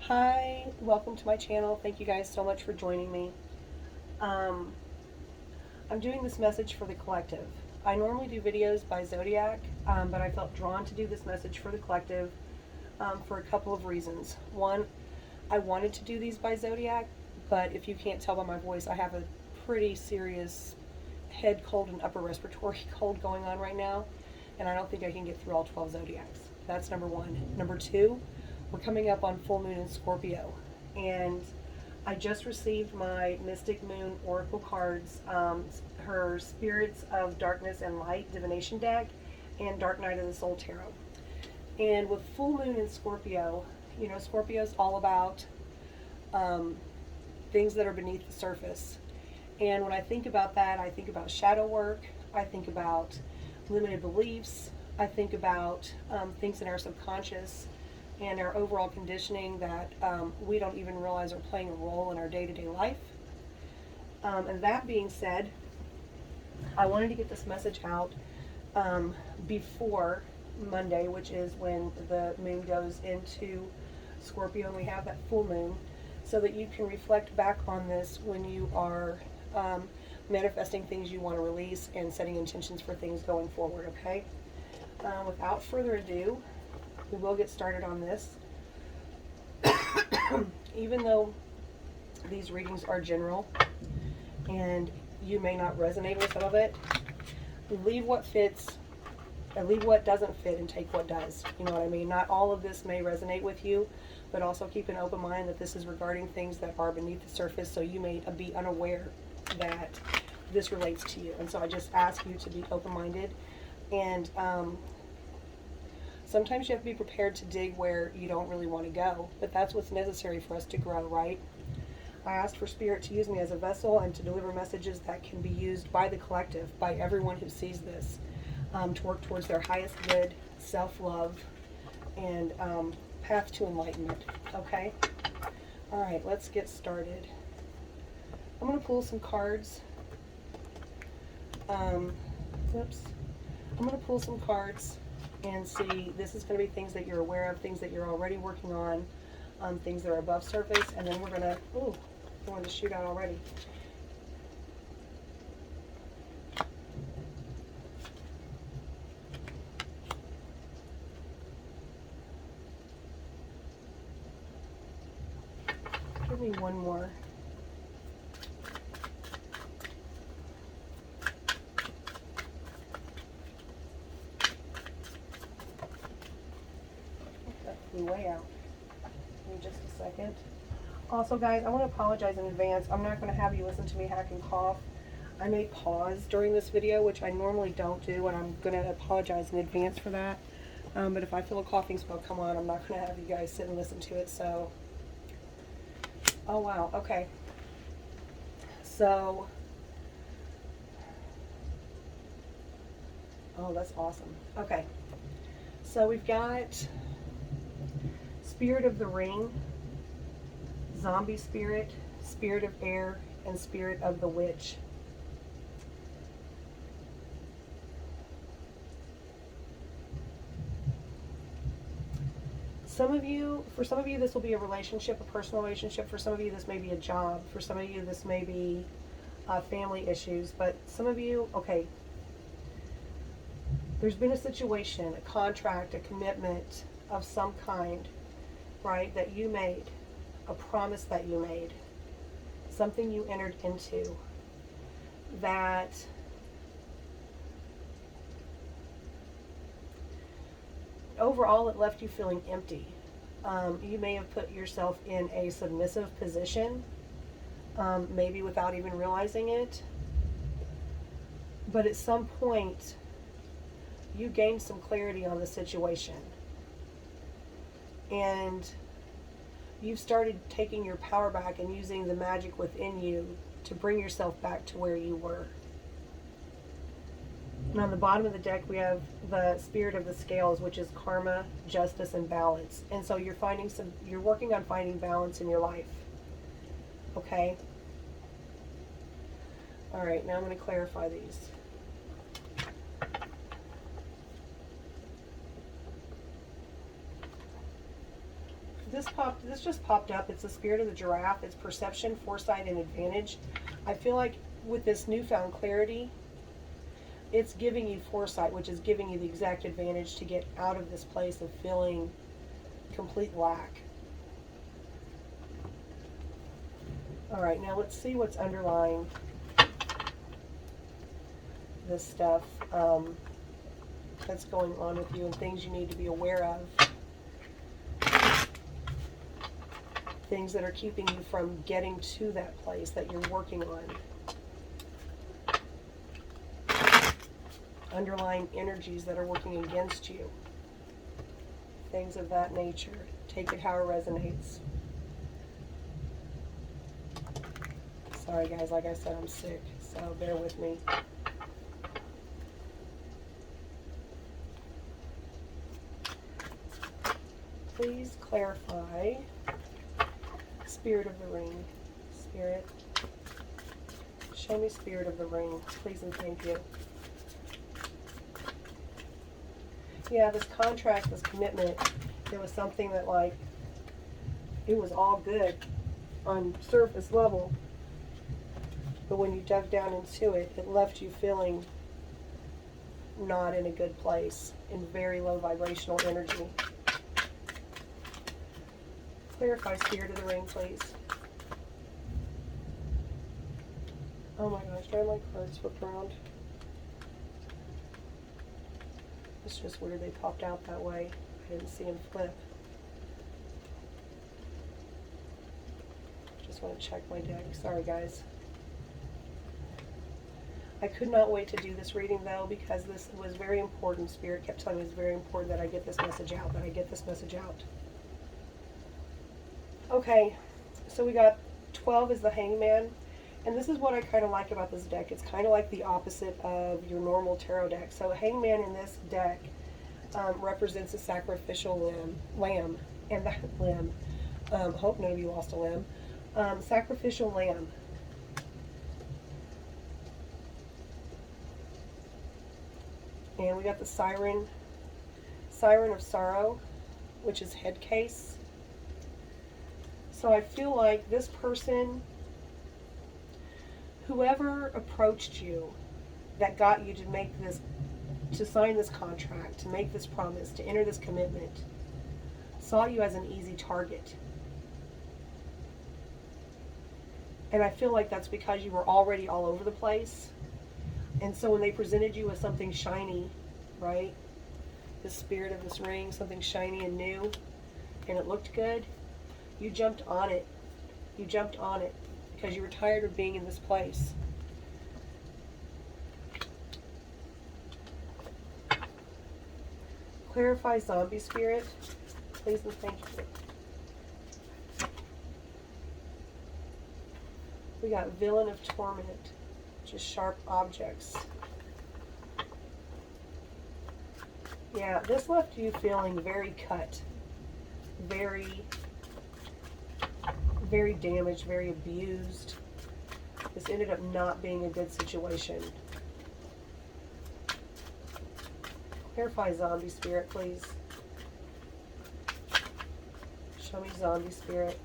Hi, welcome to my channel. Thank you guys so much for joining me. I'm doing this message for the collective. I normally do videos by zodiac, but I felt drawn to do this message for the collective for a couple of reasons. One, I wanted to do these by zodiac, but if you can't tell by my voice, I have a pretty serious head cold and upper respiratory cold going on right now, and I don't think I can get through all 12 zodiacs. That's number one. Number two, we're coming up on full moon in Scorpio, and I just received my Mystic Moon Oracle cards, her Spirits of Darkness and Light Divination deck, and Dark Night of the Soul Tarot. And with full moon in Scorpio, you know, Scorpio is all about things that are beneath the surface. And when I think about that, I think about shadow work, I think about limited beliefs, I think about things in our subconscious and our overall conditioning that we don't even realize are playing a role in our day-to-day life. And that being said, I wanted to get this message out before Monday, which is when the moon goes into Scorpio and we have that full moon, so that you can reflect back on this when you are manifesting things you want to release and setting intentions for things going forward, okay? Without further ado, we will get started on this. Even though these readings are general and you may not resonate with some of it, leave what fits and leave what doesn't fit and take what does. You know what I mean? Not all of this may resonate with you, but also keep an open mind that this is regarding things that are beneath the surface, so you may be unaware that this relates to you. And so I just ask you to be open-minded, and sometimes you have to be prepared to dig where you don't really want to go, but that's what's necessary for us to grow, right? I asked for Spirit to use me as a vessel and to deliver messages that can be used by the collective, by everyone who sees this, to work towards their highest good, self-love, and path to enlightenment, okay? All right, let's get started. I'm going to pull some cards. I'm going to pull some cards and see. This is going to be things that you're aware of, things that you're already working on, things that are above surface, and then we're going to, ooh, I wanted to shoot out already. Give me one more. That flew way out. Give me just a second. Also, guys, I want to apologize in advance. I'm not going to have you listen to me hack and cough. I may pause during this video, which I normally don't do, and I'm going to apologize in advance for that. But if I feel a coughing spell come on, I'm not going to have you guys sit and listen to it. So, oh wow, okay. So, oh, that's awesome. Okay, so we've got Spirit of the Ring, Zombie Spirit, Spirit of Air, and Spirit of the Witch. For some of you, this will be a relationship, a personal relationship. For some of you, this may be a job. For some of you, this may be family issues. But some of you, okay, there's been a situation, a contract, a commitment of some kind, right, that you made, a promise that you made, something you entered into that overall it left you feeling empty. You may have put yourself in a submissive position, maybe without even realizing it, but at some point you gained some clarity on the situation, and you've started taking your power back and using the magic within you to bring yourself back to where you were. And on the bottom of the deck, we have the Spirit of the Scales, which is karma, justice, and balance. And so you're working on finding balance in your life. Okay? All right, now I'm going to clarify these. this just popped up. It's the spirit of the giraffe. It's perception, foresight, and advantage. I feel like with this newfound clarity, it's giving you foresight, which is giving you the exact advantage to get out of this place of feeling complete lack. All right, now let's see what's underlying this stuff that's going on with you and things you need to be aware of. Things that are keeping you from getting to that place that you're working on. Underlying energies that are working against you. Things of that nature. Take it how it resonates. Sorry guys, like I said, I'm sick, so bear with me. Please clarify. Spirit of the ring. Spirit. Show me spirit of the ring, please and thank you. Yeah, this contract, this commitment, it was something that, like, it was all good on surface level. But when you dug down into it, it left you feeling not in a good place, in very low vibrational energy. Clarify spirit of the ring, please. Oh my gosh, do I like cards flip around? It's just weird they popped out that way. I didn't see them flip. Just want to check my deck. Sorry guys. I could not wait to do this reading though, because this was very important. Spirit kept telling me it's very important that I get this message out, that I get this message out. Okay, so we got 12 as the Hangman, and this is what I kind of like about this deck. It's kind of like the opposite of your normal tarot deck. So Hangman in this deck represents a sacrificial lamb, and that lamb, hope none of you lost a limb, sacrificial lamb. And we got the Siren of Sorrow, which is head case. So I feel like this person, whoever approached you that got you to make this, to sign this contract, to make this promise, to enter this commitment, saw you as an easy target. And I feel like that's because you were already all over the place. And so when they presented you with something shiny, right? The spirit of this ring, something shiny and new, and it looked good, you jumped on it. You jumped on it because you were tired of being in this place. Clarify zombie spirit, please and thank you. We got villain of torment, just sharp objects. Yeah, this left you feeling very cut, very damaged, very abused. This ended up not being a good situation. Clarify zombie spirit, please. Show me zombie spirit.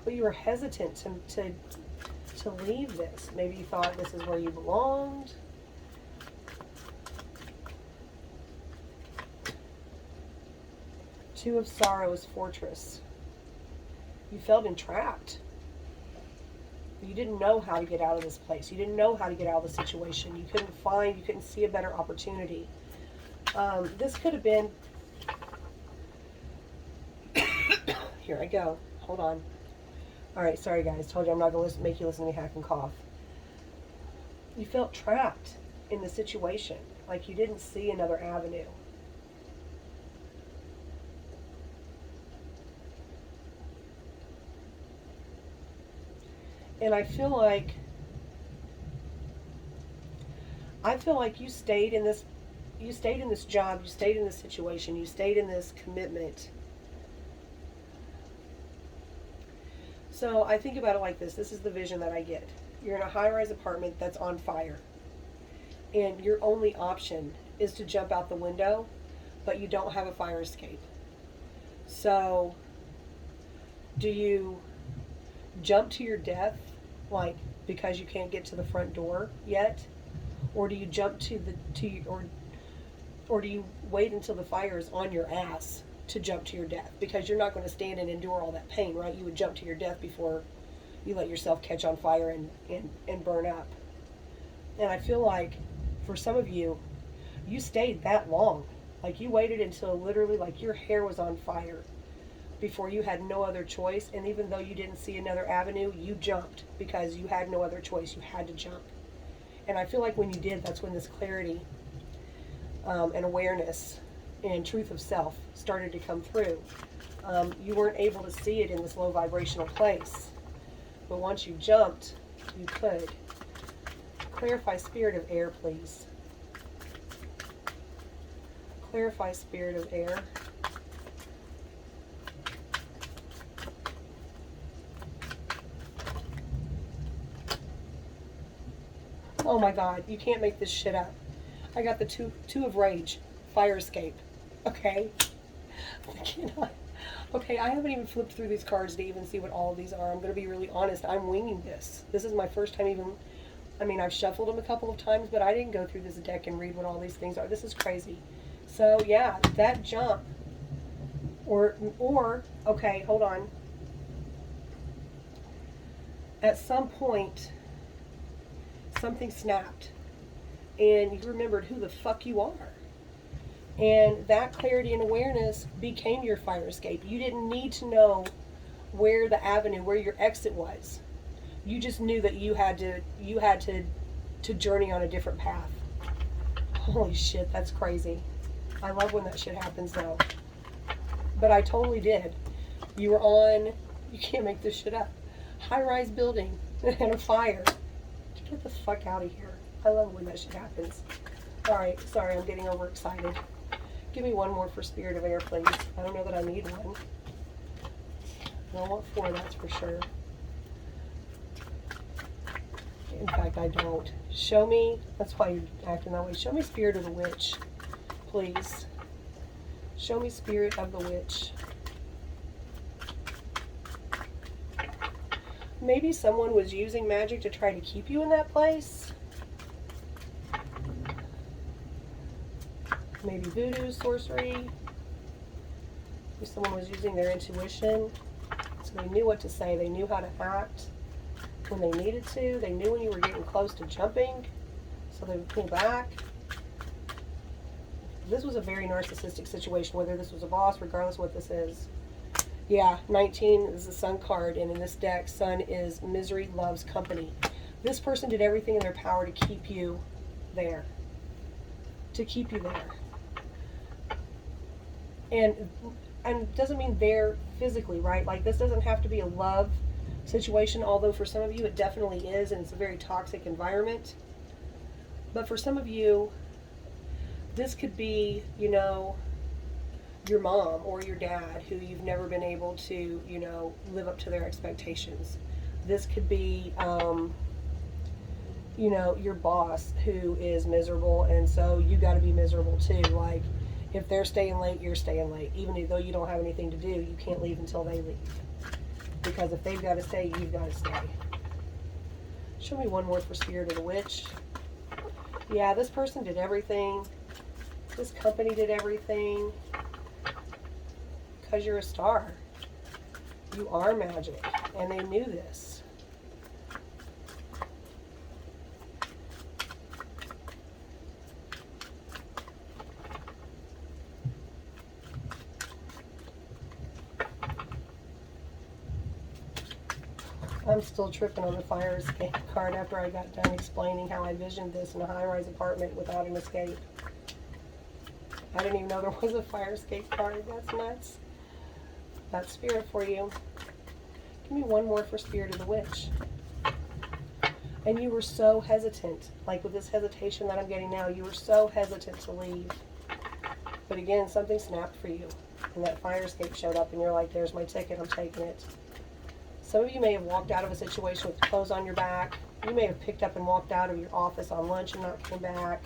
But you were hesitant to leave this. Maybe you thought this is where you belonged. Two of Sorrows, Fortress. You felt entrapped. You didn't know how to get out of this place. You didn't know how to get out of the situation. You couldn't see a better opportunity. This could have been, here I go, hold on. All right, sorry guys, told you I'm not going to make you listen to me hack and cough. You felt trapped in the situation, like you didn't see another avenue. And I feel like you stayed in this job, you stayed in this situation, you stayed in this commitment. So I think about it like this. This is the vision that I get. You're in a high-rise apartment that's on fire. And your only option is to jump out the window, but you don't have a fire escape. So, do you jump to your death, like, because you can't get to the front door yet? Or do you jump or do you wait until the fire is on your ass to jump to your death? Because you're not going to stand and endure all that pain, right? You would jump to your death before you let yourself catch on fire and burn up. And I feel like for some of you, you stayed that long. Like, you waited until literally like your hair was on fire before you had no other choice. And even though you didn't see another avenue, you jumped because you had no other choice. You had to jump. And I feel like when you did, that's when this clarity and awareness and truth of self started to come through. You weren't able to see it in this low vibrational place. But once you jumped, you could. Clarify spirit of air, please. Clarify spirit of air. Oh my God, you can't make this shit up. I got the two of rage, fire escape. Okay? I cannot. Okay, I haven't even flipped through these cards to even see what all of these are. I'm going to be really honest. I'm winging this. This is my first time even, I mean, I've shuffled them a couple of times, but I didn't go through this deck and read what all these things are. This is crazy. So, yeah, that jump, or okay, hold on. At some point, something snapped, and you remembered who the fuck you are. And that clarity and awareness became your fire escape. You didn't need to know where the avenue, where your exit was. You just knew that you had to journey on a different path. Holy shit, that's crazy. I love when that shit happens though. But I totally did. You were on, you can't make this shit up, high-rise building and a fire. Get the fuck out of here. I love when that shit happens. Alright, sorry, I'm getting overexcited. Give me one more for spirit of air, please. I don't know that I need one. I want 4, that's for sure. In fact, I don't. Show me, that's why you're acting that way. Show me spirit of the witch, please. Show me spirit of the witch. Maybe someone was using magic to try to keep you in that place. Maybe voodoo, sorcery. Maybe someone was using their intuition. So they knew what to say. They knew how to act when they needed to. They knew when you were getting close to jumping. So they would pull back. This was a very narcissistic situation, whether this was a boss, regardless of what this is. Yeah, 19 is the Sun card, and in this deck, Sun is misery loves company. This person did everything in their power to keep you there. To keep you there. And it doesn't mean there physically, right? Like, this doesn't have to be a love situation, although for some of you it definitely is, and it's a very toxic environment. But for some of you, this could be, you know, your mom or your dad who you've never been able to, you know, live up to their expectations. This could be, you know, your boss who is miserable, and so you got to be miserable too. Like, if they're staying late, you're staying late. Even though you don't have anything to do, you can't leave until they leave. Because if they've got to stay, you've got to stay. Show me one more for spirit of the witch. Yeah, this person did everything. This company did everything. Because you're a star. You are magic. And they knew this. I'm still tripping on the fire escape card after I got done explaining how I visioned this in a high-rise apartment without an escape. I didn't even know there was a fire escape card. That's nuts. That's spirit for you. Give me one more for spirit of the witch. And you were so hesitant. Like with this hesitation that I'm getting now, you were so hesitant to leave. But again, something snapped for you. And that fire escape showed up and you're like, there's my ticket, I'm taking it. Some of you may have walked out of a situation with clothes on your back, You may have picked up and walked out of your office on lunch and not came back.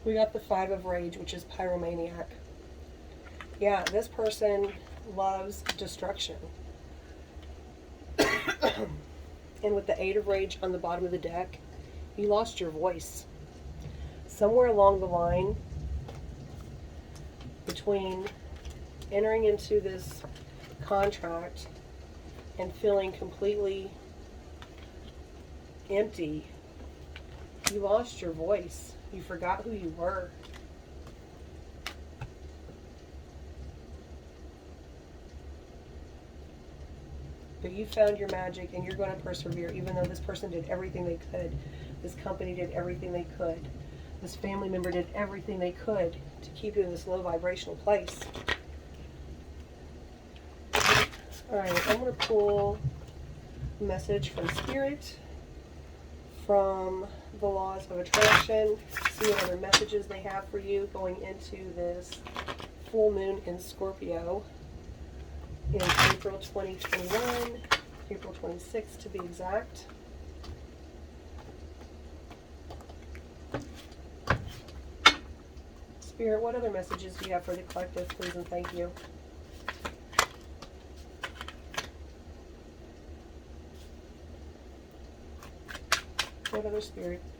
We got the Five of Rage, which is pyromaniac. Yeah, this person loves destruction. And with the Eight of Rage on the bottom of the deck, you lost your voice. Somewhere along the line between entering into this contract and feeling completely empty, you lost your voice. You forgot who you were. But you found your magic and you're going to persevere, even though this person did everything they could. This company did everything they could. This family member did everything they could to keep you in this low vibrational place. Alright, I'm going to pull a message from Spirit, from the laws of attraction, see what other messages they have for you going into this full moon in Scorpio in April 2021, April 26th to be exact. Spirit, what other messages do you have for the collective, please and thank you?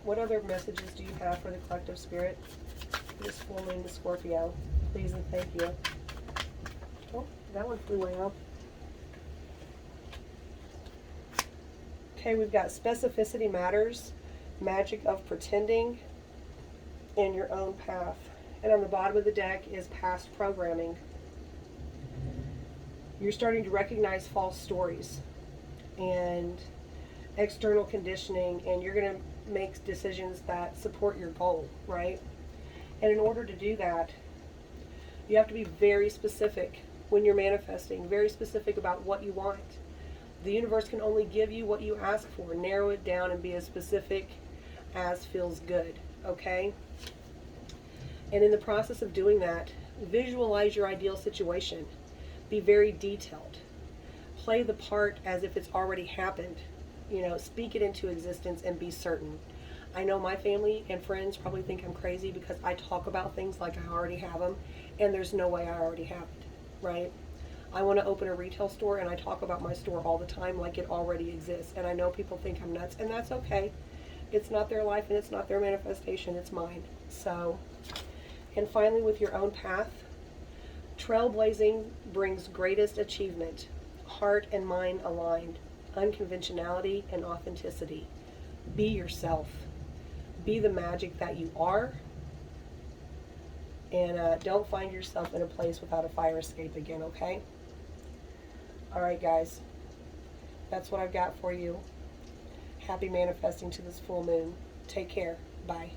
What other messages do you have for the collective, Spirit? This full moon in Scorpio, please and thank you. Oh, that one flew out. Okay, we've got specificity matters, magic of pretending, and your own path. And on the bottom of the deck is past programming. You're starting to recognize false stories and external conditioning, and you're going to make decisions that support your goal, right? And in order to do that, you have to be very specific when you're manifesting, very specific about what you want. The universe can only give you what you ask for. Narrow it down and be as specific as feels good, okay? And in the process of doing that, visualize your ideal situation. Be very detailed. Play the part as if it's already happened. You know, speak it into existence and be certain. I know my family and friends probably think I'm crazy because I talk about things like I already have them, and there's no way I already have it, right? I want to open a retail store, and I talk about my store all the time like it already exists, and I know people think I'm nuts, and that's okay. It's not their life, and it's not their manifestation, it's mine. So, and finally, with your own path, trailblazing brings greatest achievement, heart and mind aligned, unconventionality and authenticity. Be yourself. Be the magic that you are. And don't find yourself in a place without a fire escape again, okay? Alright, guys. That's what I've got for you. Happy manifesting to this full moon. Take care. Bye.